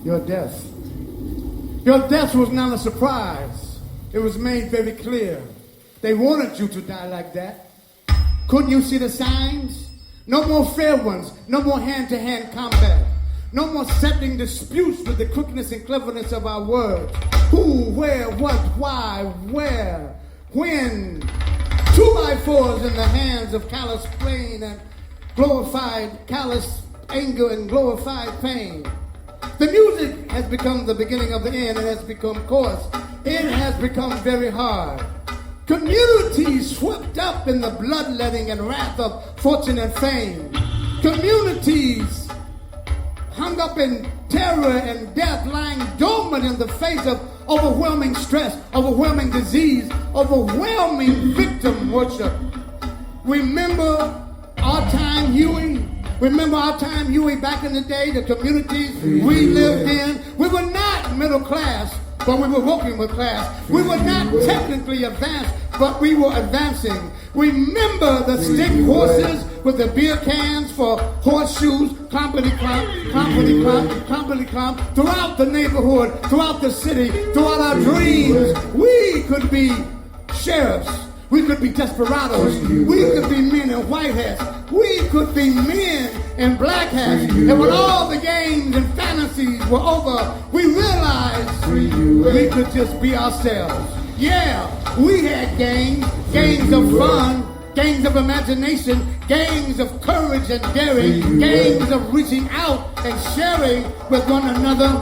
your death. Your death was not a surprise. It was made very clear. They wanted you to die like that. Couldn't you see the signs? No more fair ones. No more hand-to-hand combat. No more settling disputes with the quickness and cleverness of our words. Who, where, what, why, where, when. 2x4s in the hands of callous pain and glorified callous anger and glorified pain. The music has become the beginning of the end and has become coarse. It has become very hard. Communities swept up in the bloodletting and wrath of fortune and fame. Communities hung up in terror and death, lying dormant in the face of overwhelming stress, overwhelming disease, overwhelming victim worship. Remember our time, Huey? Remember our time, Huey, back in the day, the communities we lived in? We were not middle class, but we were working with class. We were not technically advanced, but we were advancing. Remember the stick horses with the beer cans for horseshoes, clompity-clomp, clompity-clomp, clompity-clomp, throughout the neighborhood, throughout the city, throughout our dreams. We could be sheriffs. We could be desperados. We could be men in white hats. We could be men in black hats. And when all the games and fantasies were over, we realized we could just be ourselves. Yeah, we had games of fun, games of imagination, games of courage and daring, games of reaching out and sharing with one another.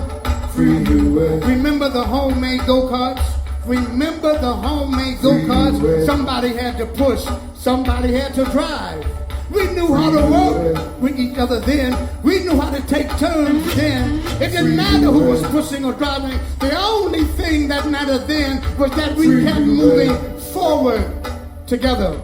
Remember the homemade go-karts? Remember the homemade go-karts? Somebody had to push, somebody had to drive. We knew how to work with each other then. We knew how to take turns then. It didn't matter who was pushing or driving. The only thing that mattered then was that we kept moving forward together.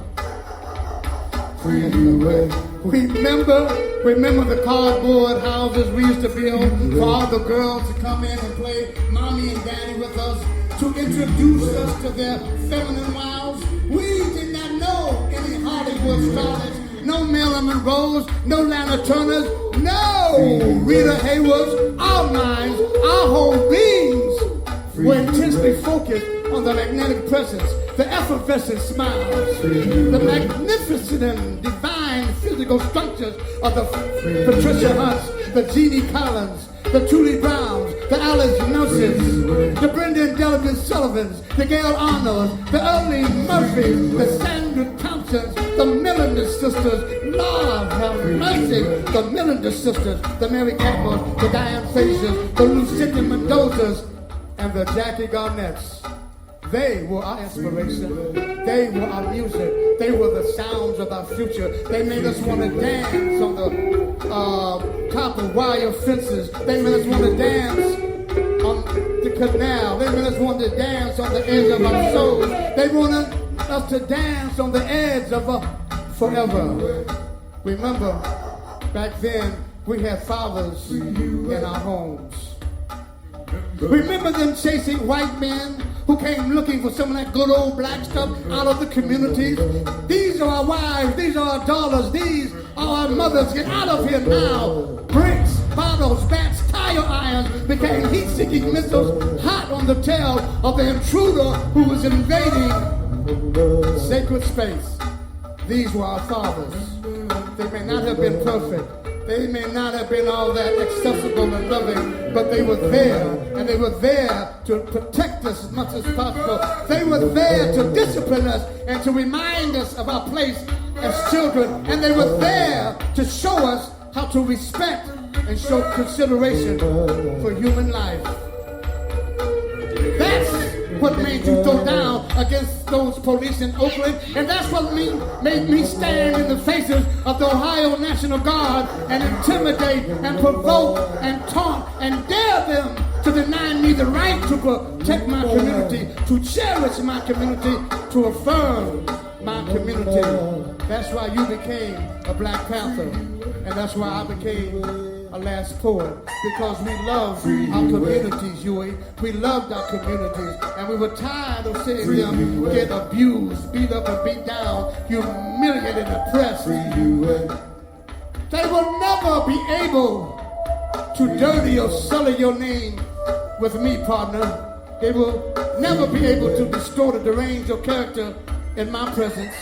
Remember the cardboard houses we used to build for all the girls to come in and play mommy and daddy with us, to introduce us to their feminine wiles. We did not know any Hollywood stars, no Marilyn Monroes, no Lana Turners, no Rita Haywoods. Our minds, our whole beings were intensely focused on the magnetic presence, the effervescent smiles, the magnificent and divine physical structures of the Patricia Hunts, the Jeannie Collins, the Julie Browns, the Alice Nurses, the Brendan Delavan Sullivans, the Gail Arnolds, the Early Murphys, the Sandra Thompsons, the Millender sisters, Lord have mercy, the Millender sisters, the Mary Campbells, the Diane Frasers, the Lucinda Mendozas, and the Jackie Garnetts. They were our inspiration. They were our music. They were the sounds of our future. They made us want to dance on the top of wire fences. They made us want to dance on the canal. They made us want to dance on the edge of our souls. They wanted us to dance on the edge of forever. Remember, back then, we had fathers in our homes. Remember them chasing white men who came looking for some of that good old black stuff out of the communities? These are our wives, these are our daughters, these are our mothers. Get out of here now. Bricks, bottles, bats, tire irons became heat-seeking missiles hot on the tail of the intruder who was invading sacred space. These were our fathers. They may not have been perfect. They may not have been all that accessible and loving, but they were there, and they were there to protect us as much as possible. They were there to discipline us and to remind us of our place as children, and they were there to show us how to respect and show consideration for human life. That's what made you throw down against those police in Oakland, and that's what made me stand in the faces of the Ohio National Guard and intimidate and provoke and taunt and dare them to deny me the right to protect my community, to cherish my community, to affirm my community. That's why you became a Black Panther, and that's why I became a last poet, because we love our communities, Huey. We loved our communities, and we were tired of seeing them get abused, beat up and beat down, humiliated and oppressed. They will never be able to dirty or sully your name with me, partner. They will never be able to distort or derange your character in my presence.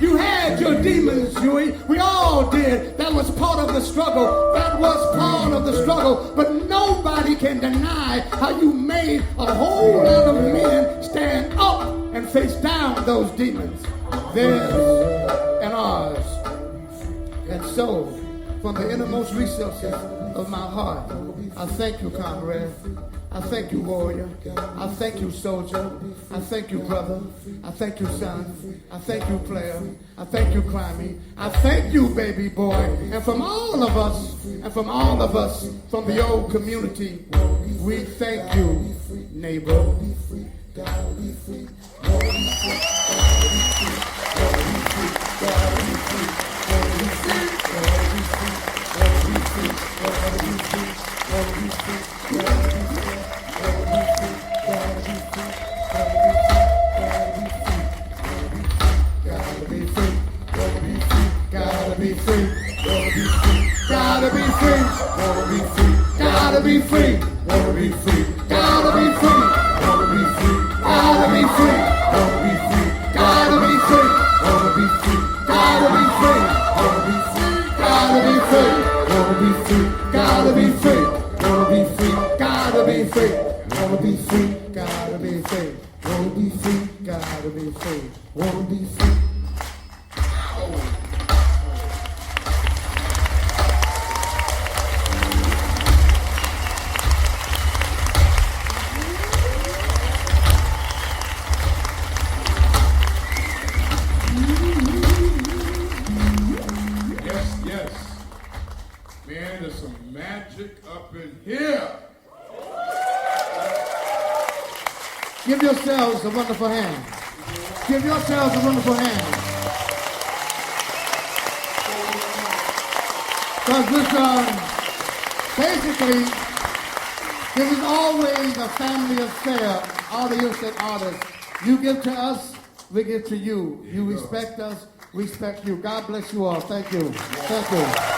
You had your demons, Huey. We all did. That was part of the struggle. That was part of the struggle. But nobody can deny how you made a whole lot of men stand up and face down those demons. Theirs and ours. And so, from the innermost recesses of my heart, I thank you, comrade. I thank you, warrior. I thank you, soldier. I thank you, brother. I thank you, son. I thank you, player. I thank you, crimey. I thank you, baby boy. And from all of us, from the old community, we thank you, neighbor. Gotta be free, gotta be free, gotta be free, gotta be free, gotta be free, gotta be free, gotta be free, gotta be free, gotta be free, gotta be free, gotta be free, gotta be free, gotta be free, gotta be free, gotta be free, gotta be free, gotta be free, gotta be free, wanna be free. Man, there's some magic up in here. Give yourselves a wonderful hand. Give yourselves a wonderful hand. Because basically, this is always a family affair, audience and artists. You give to us, we give to you. You respect us, we respect you. God bless you all. Thank you. Thank you.